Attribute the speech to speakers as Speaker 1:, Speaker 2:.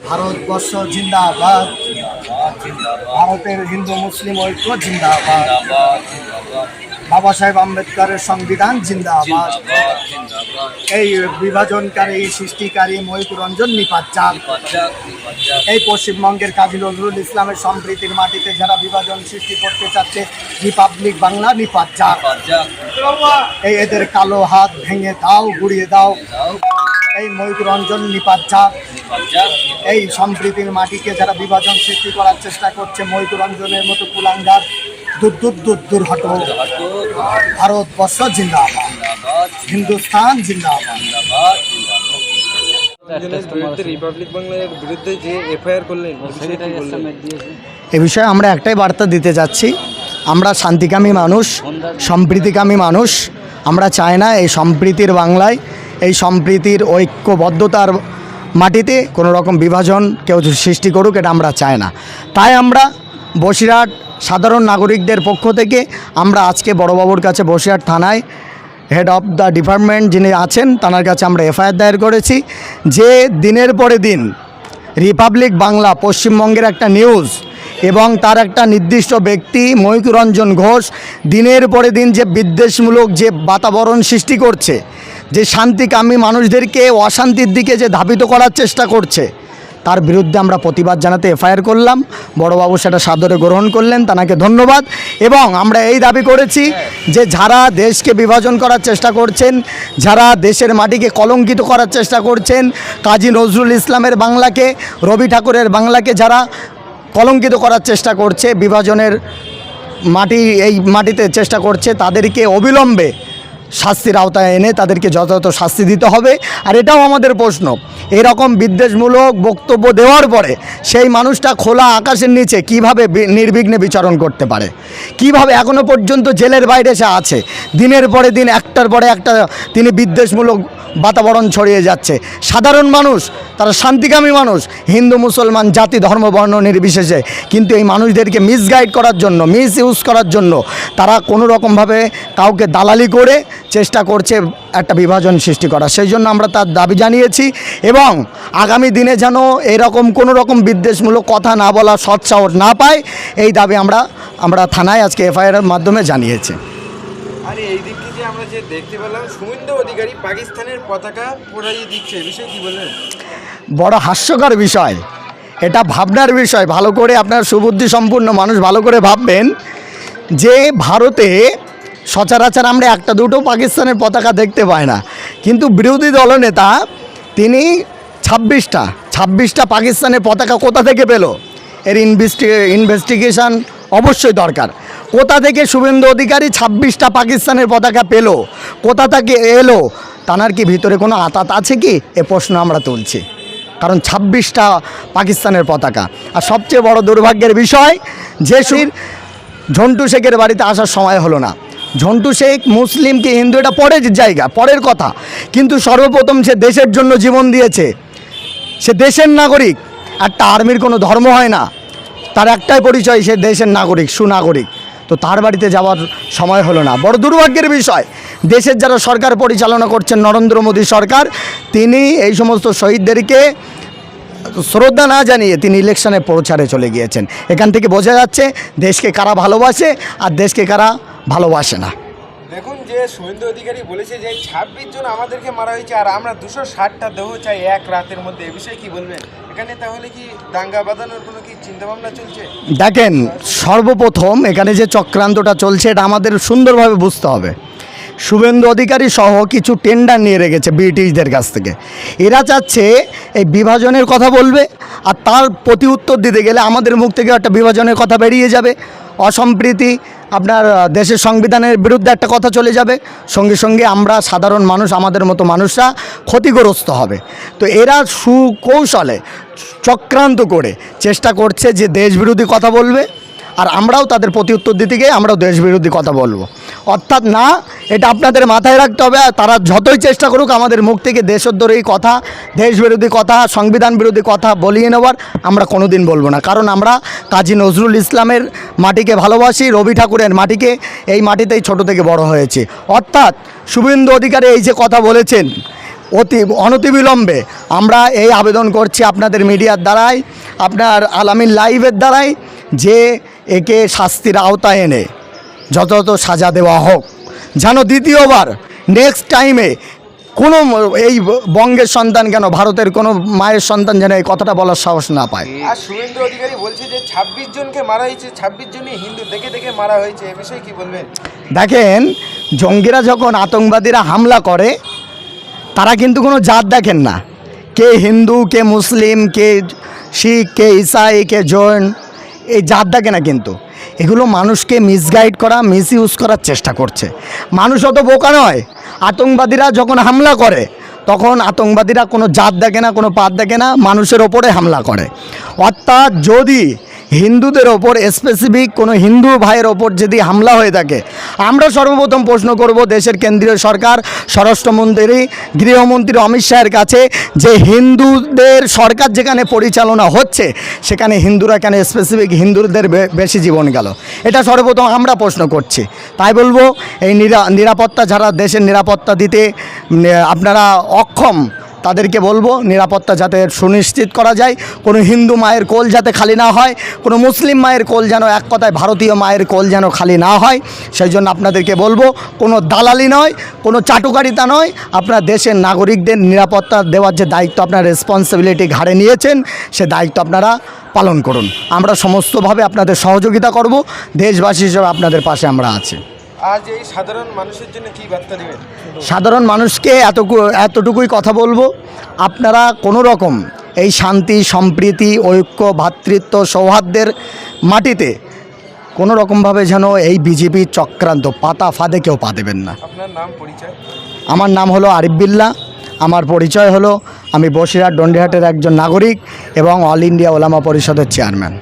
Speaker 1: ভারতবর্ষ জিন্দাবাদ। ভারতের হিন্দু মুসলিম ঐক্য জিন্দাবাদ। বাবা সাহেব আম্বেদকরের সংবিধান জিন্দাবাদ। এই বিভাজনকারী সৃষ্টিকারী মহিপুর রঞ্জন নিপাত যাক। এই পশ্চিমবঙ্গের কাজী নজরুল ইসলামের সম্প্রীতির মাটিতে যারা বিভাজন সৃষ্টি করতে চাচ্ছে, রিপাবলিক বাংলা নিপাত যাক। এই এদের কালো হাত ভেঙে দাও, গুড়িয়ে দাও। এই মহিপুর রঞ্জন নিপাত যাক। এই সম্প্রীতির মাটিকে যারা বিভাজন সৃষ্টি করার চেষ্টা করছে, মহিপুর রঞ্জনের মতো কুলাঙ্গার দূর দূর দূর দূর হটো। ভারতবর্ষ জিন্দাবাদ, হিন্দুস্তান জিন্দাবাদ।
Speaker 2: রিপাবলিক বাংলার বিরুদ্ধে যে এফআইআর করলেন,
Speaker 1: এ বিষয়ে আমরা একটাই বার্তা দিতে যাচ্ছি, আমরা শান্তিকামী মানুষ, সম্প্রীতিকামী মানুষ। আমরা চাই না এই সম্প্রীতির বাংলায়, এই সম্প্রীতির ঐক্যবদ্ধতার মাটিতে কোনো রকম বিভাজন কেউ সৃষ্টি করুক, এটা আমরা চাই না। তাই আমরা বসিরহাট সাধারণ নাগরিকদের পক্ষ থেকে আমরা আজকে বড়বাবুর কাছে বসিরহাট থানায় হেড অফ দ্য ডিপার্টমেন্ট যিনি আছেন তার কাছে আমরা এফআইআর দায়ের করেছি যে দিনের পরে দিন রিপাবলিক বাংলা পশ্চিমবঙ্গের একটা নিউজ এবং তার একটা নির্দিষ্ট ব্যক্তি মহিপুর রঞ্জন ঘোষ দিনের পরে দিন যে বিদ্বেষমূলক যে বাতাবরণ সৃষ্টি করছে, যে শান্তিকামী মানুষদেরকে অশান্তির দিকে যে ধাবিত করার চেষ্টা করছে, তার বিরুদ্ধে আমরা প্রতিবাদ জানাতে এফআইআর করলাম। বড়বাবু সেটা সাদরে গ্রহণ করলেন, তাকে ধন্যবাদ। এবং আমরা এই দাবি করেছি যে যারা দেশকে বিভাজন করার চেষ্টা করছেন, যারা দেশের মাটিকে কলঙ্কিত করার চেষ্টা করছেন, কাজী নজরুল ইসলামের বাংলাকে, রবি ঠাকুরের বাংলাকে যারা কলঙ্কিত করার চেষ্টা করছে, বিভাজনের এই মাটিতে চেষ্টা করছে, তাদেরকে অবিলম্বে শাস্তির আওতায় এনে তাদেরকে যথাযথ শাস্তি দিতে হবে। আর এটাও আমাদের প্রশ্ন, এরকম বিদ্বেষমূলক বক্তব্য দেওয়ার পরে সেই মানুষটা খোলা আকাশের নিচে কিভাবে নির্বিঘ্নে বিচরণ করতে পারে, কিভাবে এখনও পর্যন্ত জেলের বাইরে সে আছে, দিনের পরে দিন একটার পরে একটা তিনি বিদ্বেষমূলক বাতাবরণ ছড়িয়ে যাচ্ছে। সাধারণ মানুষ, তারা শান্তিকামী মানুষ, হিন্দু মুসলমান জাতি ধর্ম বর্ণ নির্বিশেষে, কিন্তু এই মানুষদেরকে মিসগাইড করার জন্য, মিস ইউজ করার জন্য তারা কোনো রকমভাবে কাউকে দালালি করে চেষ্টা করছে একটা বিভাজন সৃষ্টি করা। সেই জন্য আমরা তার দাবি জানিয়েছি এবং আগামী দিনে যেন এরকম কোনো রকম বিদ্বেষমূলক কথা না বলা, সৎসাহস না পায়, এই দাবি আমরা থানায় আজকে এফআইআরের মাধ্যমে জানিয়েছি।
Speaker 2: আর এই দিক থেকে আমরা যে দেখতে পেলাম শুভেন্দু অধিকারী পাকিস্তানের পতাকা পোড়াইয়ে দিচ্ছে, এই বিষয়ে কি বলবেন?
Speaker 1: বড় হাস্যকর বিষয়, এটা ভাবনার বিষয়। ভালো করে আপনার সুবুদ্ধি সম্পূর্ণ মানুষ ভালো করে ভাববেন যে ভারতে সচরাচর আমরা একটা দুটো পাকিস্তানের পতাকা দেখতে পাই না, কিন্তু বিরোধী দলনেতা তিনি 26টা পাকিস্তানের পতাকা কোথা থেকে পেল? এর ইনভেস্টিগেশন অবশ্যই দরকার। কোথা থেকে শুভেন্দু অধিকারী 26টা পাকিস্তানের পতাকা পেল, কোথা থেকে এলো? তানার কি ভিতরে কোনো আতাত আছে কি? এ প্রশ্ন আমরা তুলছি, কারণ 26টা পাকিস্তানের পতাকা। আর সবচেয়ে বড় দুর্ভাগ্যের বিষয় যে ঝন্টু শেখের বাড়িতে আসার সময় হলো না। ঝন্টু শেখ মুসলিম কি হিন্দু এটা পরের জায়গা, পরের কথা, কিন্তু সর্বপ্রথম সে দেশের জন্য জীবন দিয়েছে, সে দেশের নাগরিক। একটা আর্মির কোনো ধর্ম হয় না, তার একটাই পরিচয়, সে দেশের নাগরিক, সুনাগরিক। তো তার বাড়িতে যাওয়ার সময় হলো না। বড় দুর্ভাগ্যের বিষয়, দেশের যারা সরকার পরিচালনা করছেন, নরেন্দ্র মোদী সরকার, তিনি এই সমস্ত শহীদদেরকে শ্রদ্ধা না জানিয়ে তিনি ইলেকশনে প্রচারে চলে গিয়েছেন। এখান থেকে বোঝা যাচ্ছে দেশকে কারা ভালোবাসে আর দেশকে কারা ভালোবাসে না।
Speaker 2: দেখুন যে শুভেন্দু অধিকারী বলেছে যে 26 জন আমাদেরকে মারা হয়েছে আর আমরা 260টা দেহ চাই এক রাতের মধ্যে, এ বিষয়ে কি বলবেন? এখানে তাহলে কি দাঙ্গা বাঁধানোর কোনো কি চিন্তাভাবনা চলছে?
Speaker 1: দেখেন, সর্বপ্রথম এখানে যে চক্রান্তটা চলছে এটা আমাদের সুন্দরভাবে বুঝতে হবে। শুভেন্দু অধিকারী সহ কিছু টেন্ডার নিয়ে রেখেছে ব্রিটিশদের কাছ থেকে। এরা চাচ্ছে এই বিভাজনের কথা বলবে, আর তার প্রতি উত্তর দিতে গেলে আমাদের মুখ থেকে একটা বিভাজনের কথা বেরিয়ে যাবে, অসম্প্রীতি, আপনার দেশের সংবিধানের বিরুদ্ধে একটা কথা চলে যাবে, সঙ্গে সঙ্গে আমরা সাধারণ মানুষ, আমাদের মতো মানুষরা ক্ষতিগ্রস্ত হবে। তো এরা সুকৌশলে চক্রান্ত করে চেষ্টা করছে যে দেশবিরোধী কথা বলবে, আর আমরাও তাদের প্রতি উত্তর দিতে গিয়ে আমরাও দেশবিরোধী কথা বলবো। অর্থাৎ না, এটা আপনাদের মাথায় রাখতে হবে। তারা যতই চেষ্টা করুক আমাদের মুখ থেকে দেশদ্রোহী কথা, দেশবিরোধী কথা, সংবিধান বিরোধী কথা বলিয়ে নেওয়ার আমরা কোনো দিন বলবো না। কারণ আমরা কাজী নজরুল ইসলামের মাটিকে ভালোবাসি, রবি ঠাকুরের মাটিকে, এই মাটিতেই ছোট থেকে বড় হয়েছি। অর্থাৎ শুভেন্দু অধিকারী এই যে কথা বলেছেন, অনতিবিলম্বে আমরা এই আবেদন করছি আপনাদের মিডিয়ার দ্বারাই, আপনার আলামিন লাইভের দ্বারাই, যে একে শাস্তির আওতায় এনে যথাযথ সাজা দেওয়া হোক, যেন দ্বিতীয়বার নেক্সট টাইমে কোনো এই বঙ্গের সন্তান কেন ভারতের কোনো মায়ের সন্তান যেন এই কথাটা বলার সাহস না পায়।
Speaker 2: আর শুভেন্দু অধিকারী বলছে যে 26 জনকে মারা হয়েছে, 26 জনই হিন্দু দেখে দেখে মারা হয়েছে, এ বিষয়ে কি বলবেন?
Speaker 1: দেখেন, জঙ্গিরা যখন আতঙ্কবাদীরা হামলা করে তারা কিন্তু কোনো জাত দেখেন না, কে হিন্দু, কে মুসলিম, কে শিখ, কে ইসাই, কে জৈন, এই জাত দেখে না। কিন্তু এগুলো মানুষকে মিসগাইড করা, মিসইউজ করার চেষ্টা করছে। মানুষ অত বোকা নয়। আতঙ্কবাদীরা যখন হামলা করে তখন আতঙ্কবাদীরা কোনো জাত দেখে না, কোনো পাত দেখে না, মানুষের ওপরে হামলা করে। অর্থাৎ যদি হিন্দুদের ওপর স্পেসিফিক কোনো হিন্দু ভাইয়ের ওপর যদি হামলা হয়ে থাকে, আমরা সর্বপ্রথম প্রশ্ন করব দেশের কেন্দ্রীয় সরকার, স্বরাষ্ট্রমন্ত্রী, গৃহমন্ত্রী অমিত শাহের কাছে, যে হিন্দুদের সরকার যেখানে পরিচালনা হচ্ছে সেখানে হিন্দুরা কেন স্পেসিফিক হিন্দুদের বেশি জীবন গেল, এটা সর্বপ্রথম আমরা প্রশ্ন করছি। তাই বলবো, এই নিরাপত্তা, যারা দেশের নিরাপত্তা দিতে আপনারা অক্ষম, তাদেরকে বলবো নিরাপত্তা যাতে সুনিশ্চিত করা যায়। কোনো হিন্দু মায়ের কোল যাতে খালি না হয়, কোনো মুসলিম মায়ের কোল যেন, এক কথায় ভারতীয় মায়ের কোল যেন খালি না হয়, সেই জন্য আপনাদেরকে বলবো কোনো দালালি নয়, কোনো চাটুকারিতা নয়, আপনার দেশের নাগরিকদের নিরাপত্তা দেওয়ার যে দায়িত্ব, আপনার রেসপন্সিবিলিটি ঘাড়ে নিয়েছেন, সে দায়িত্ব আপনারা পালন করুন। আমরা সমস্তভাবে আপনাদের সহযোগিতা করব, দেশবাসী হিসেবে আপনাদের পাশে আমরা আছি।
Speaker 2: আজ এই সাধারণ মানুষের জন্য কি বার্তা দেবেন?
Speaker 1: সাধারণ মানুষকে এতটুকুই কথা বলবো, আপনারা কোনো রকম এই শান্তি, সম্প্রীতি, ঐক্য, ভ্রাতৃত্ব, সৌহার্দ্যের মাটিতে কোনো রকমভাবে যেন এই বিজেপি চক্রান্ত পাতা ফাঁদে কেউ পা দেবেন না।
Speaker 2: আপনার নাম, পরিচয়?
Speaker 1: আমার নাম হলো আরিফ বিল্লাহ। আমার পরিচয় হলো আমি বসিরহাট ডন্ডিহাটের একজন নাগরিক এবং অল ইন্ডিয়া ওলামা পরিষদের চেয়ারম্যান।